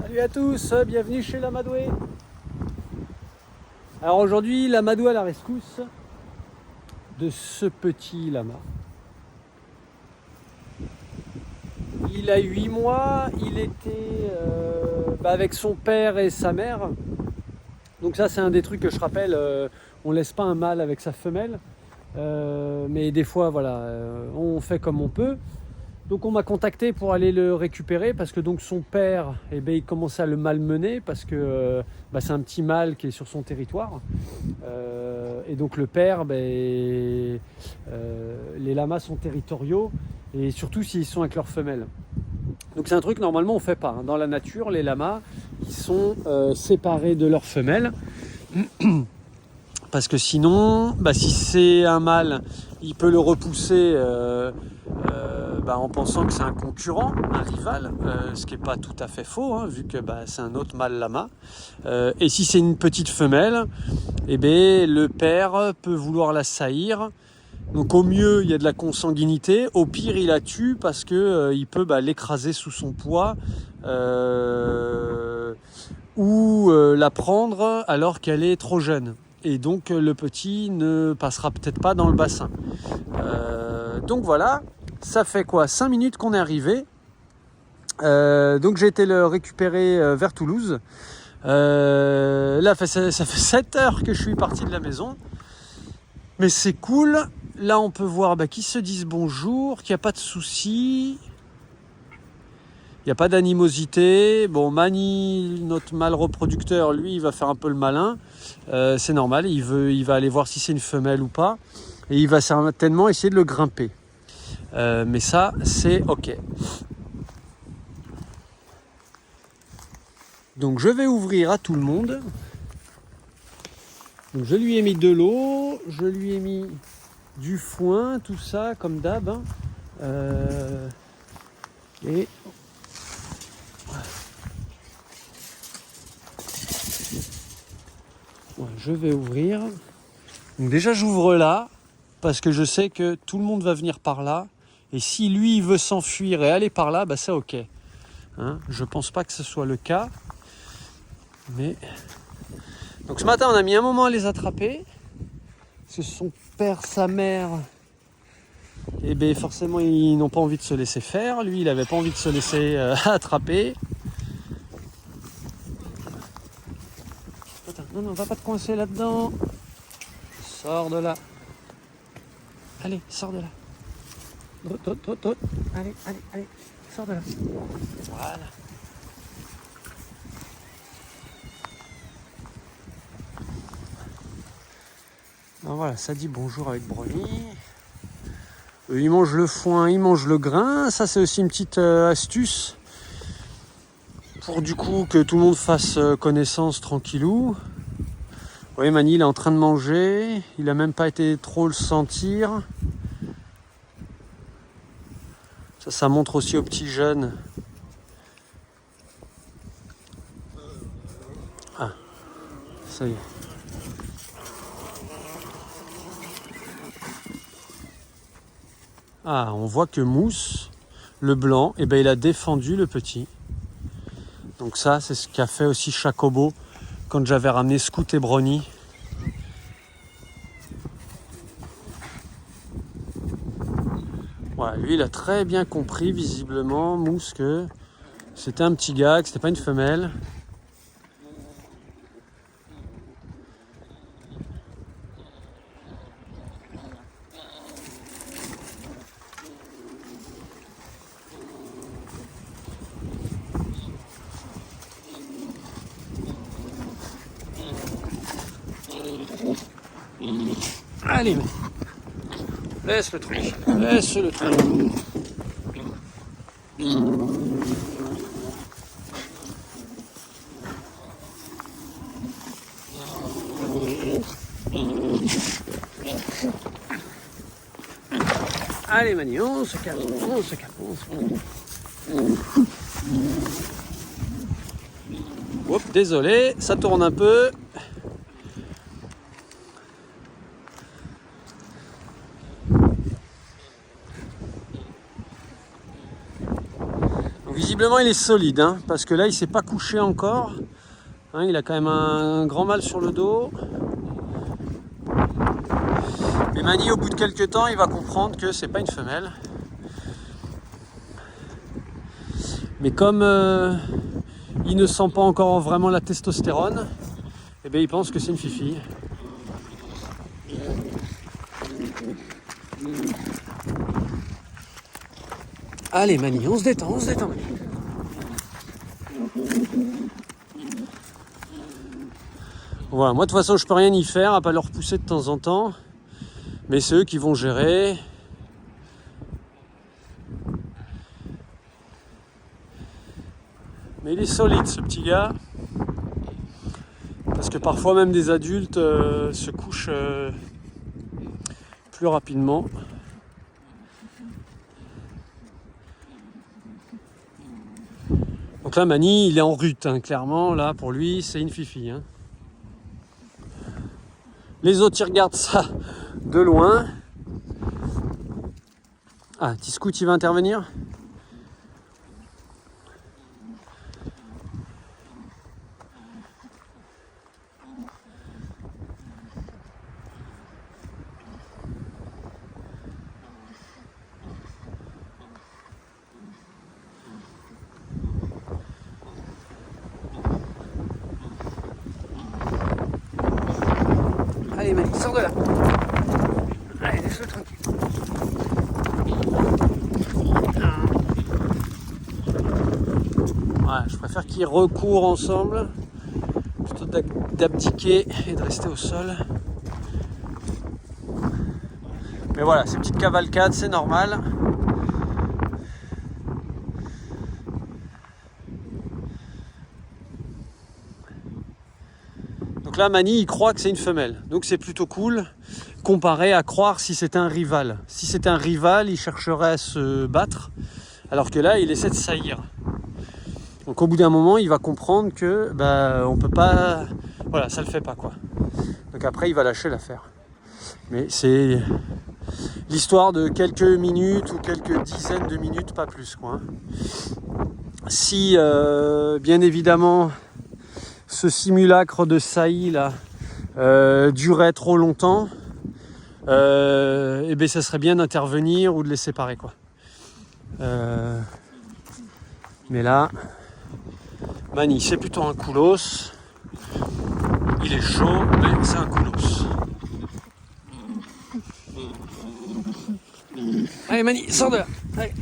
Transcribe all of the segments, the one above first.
Salut à tous, bienvenue chez l'Amadoué. Alors aujourd'hui, l'Amadoué à la rescousse de ce petit lama. Il a 8 mois, il était avec son père et sa mère. Donc ça c'est un des trucs que je rappelle, on laisse pas un mâle avec sa femelle. Mais des fois voilà, on fait comme on peut. Donc on m'a contacté pour aller le récupérer parce que donc son père, il commençait à le malmener parce que c'est un petit mâle qui est sur son territoire. Et donc le père, les lamas sont territoriaux et surtout s'ils sont avec leurs femelles. Donc c'est un truc normalement on ne fait pas. Dans la nature, les lamas ils sont séparés de leurs femelles. Parce que sinon, si c'est un mâle, il peut le repousser en pensant que c'est un concurrent, un rival, ce qui n'est pas tout à fait faux, vu que c'est un autre mâle lama. Et si c'est une petite femelle, le père peut vouloir la saillir. Donc au mieux, il y a de la consanguinité, au pire, il la tue parce que il peut l'écraser sous son poids ou la prendre alors qu'elle est trop jeune. Et donc le petit ne passera peut-être pas dans le bassin. Donc voilà, ça fait quoi 5 minutes qu'on est arrivé. Donc j'ai été le récupérer vers Toulouse. Là ça fait 7 heures que je suis parti de la maison. Mais c'est cool. Là on peut voir qu'ils se disent bonjour, qu'il n'y a pas de soucis. Il n'y a pas d'animosité. Bon, Mani, notre mâle reproducteur, lui, il va faire un peu le malin. C'est normal, il va aller voir si c'est une femelle ou pas. Et il va certainement essayer de le grimper. Mais ça, c'est OK. Donc, je vais ouvrir à tout le monde. Donc, je lui ai mis de l'eau. Je lui ai mis du foin, tout ça, comme d'hab. Et... je vais ouvrir. Donc déjà j'ouvre là parce que je sais que tout le monde va venir par là et si lui il veut s'enfuir et aller par là, c'est OK. Je pense pas que ce soit le cas. Mais donc ce matin on a mis un moment à les attraper. Parce que son père, sa mère, forcément ils n'ont pas envie de se laisser faire. Lui il avait pas envie de se laisser attraper. Non, va pas te coincer là-dedans. Sors de là. Allez, sors de là. Trotte. Allez, sors de là. Voilà. Alors voilà, ça dit bonjour avec Brony. Il mange le foin, il mange le grain. Ça, c'est aussi une petite astuce. Pour du coup que tout le monde fasse connaissance tranquillou. Vous voyez, Mani, il est en train de manger. Il a même pas été trop le sentir. Ça montre aussi aux petits jeunes. Ah, ça y est. Ah, on voit que Mousse, le blanc, il a défendu le petit. Donc ça, c'est ce qu'a fait aussi Chacobo quand j'avais ramené Scout et Brony. Voilà, lui, il a très bien compris, visiblement, Mousse, que c'était un petit gars, que c'était pas une femelle. Allez, laisse le truc. Allez Mani, on se calme. Hop, désolé, ça tourne un peu. Visiblement il est solide, hein, parce que là il s'est pas couché encore. Hein, il a quand même un grand mâle sur le dos. Mais Mani, au bout de quelques temps, il va comprendre que c'est pas une femelle. Mais comme il ne sent pas encore vraiment la testostérone, eh bien, il pense que c'est une fifille. Allez Mani, on se détend Mani. Voilà, moi de toute façon je peux rien y faire à pas leur pousser de temps en temps. Mais c'est eux qui vont gérer. Mais il est solide ce petit gars. Parce que parfois même des adultes se couchent plus rapidement. Donc là Mani il est en rut, hein, clairement, là pour lui c'est une fifille. Hein. Les autres ils regardent ça de loin. Ah, T-Scoot il va intervenir. Allez Mani, sors de là. Allez, laisse-le tranquille. Ouais, je préfère qu'ils recourent ensemble plutôt d'abdiquer et de rester au sol. Mais voilà, ces petites cavalcades, c'est normal. Donc là, Mani, il croit que c'est une femelle. Donc c'est plutôt cool, comparé à croire si c'était un rival. Si c'était un rival, il chercherait à se battre, alors que là, il essaie de saillir. Donc au bout d'un moment, il va comprendre que on peut pas... Voilà, ça le fait pas, quoi. Donc après, il va lâcher l'affaire. Mais c'est l'histoire de quelques minutes ou quelques dizaines de minutes, pas plus, quoi. Si, bien évidemment, ce simulacre de saillie là durait trop longtemps, ça serait bien d'intervenir ou de les séparer, quoi. Mais là, Mani, c'est plutôt un coolos. Il est chaud, mais c'est un coolos. Allez Mani, sors de là. Allez.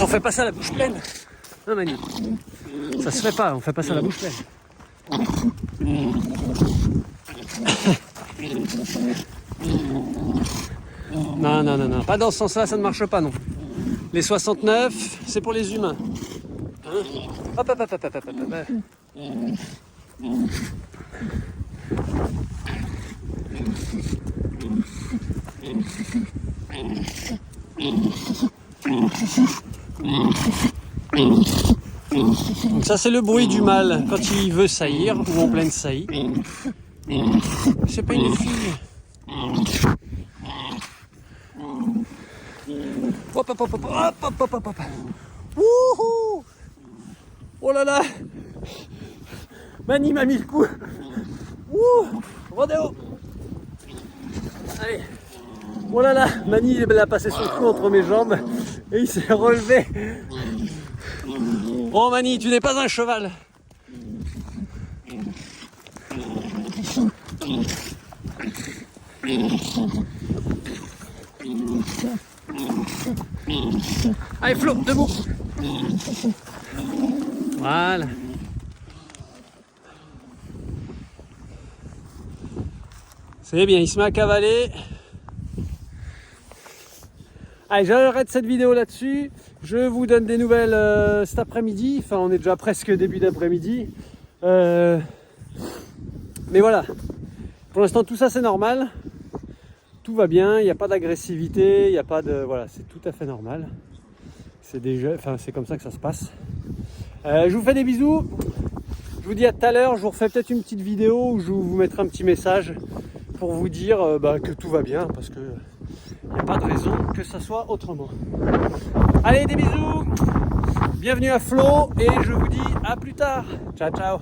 On fait pas ça à la bouche pleine. Non Mani, ça se fait pas, on fait pas ça à la bouche pleine. Non, pas dans ce sens-là, ça ne marche pas, non. Les 69, c'est pour les humains. Hein? Hop. Donc ça c'est le bruit du mâle quand il veut saillir ou en pleine saillie. C'est pas une fille. Hop. Wouhou! Oh là là! Mani m'a mis le coup. Wouh! Rodéo! Allez! Oh là là! Mani il a passé son cou entre mes jambes et il s'est relevé. Oh Mani, tu n'es pas un cheval. Allez Flo, debout. Voilà. C'est bien, il se met à cavaler. Allez, j'arrête cette vidéo là-dessus. Je vous donne des nouvelles cet après-midi. Enfin, on est déjà presque début d'après-midi. Mais voilà. Pour l'instant, tout ça, c'est normal. Tout va bien. Il n'y a pas d'agressivité. Il n'y a pas de... Voilà, c'est tout à fait normal. C'est déjà... Enfin, c'est comme ça que ça se passe. Je vous fais des bisous. Je vous dis à tout à l'heure. Je vous refais peut-être une petite vidéo où je vous mettrai un petit message pour vous dire que tout va bien. Parce que... il n'y a pas de raison que ça soit autrement. Allez, des bisous. Bienvenue à Flo et je vous dis à plus tard. Ciao, ciao.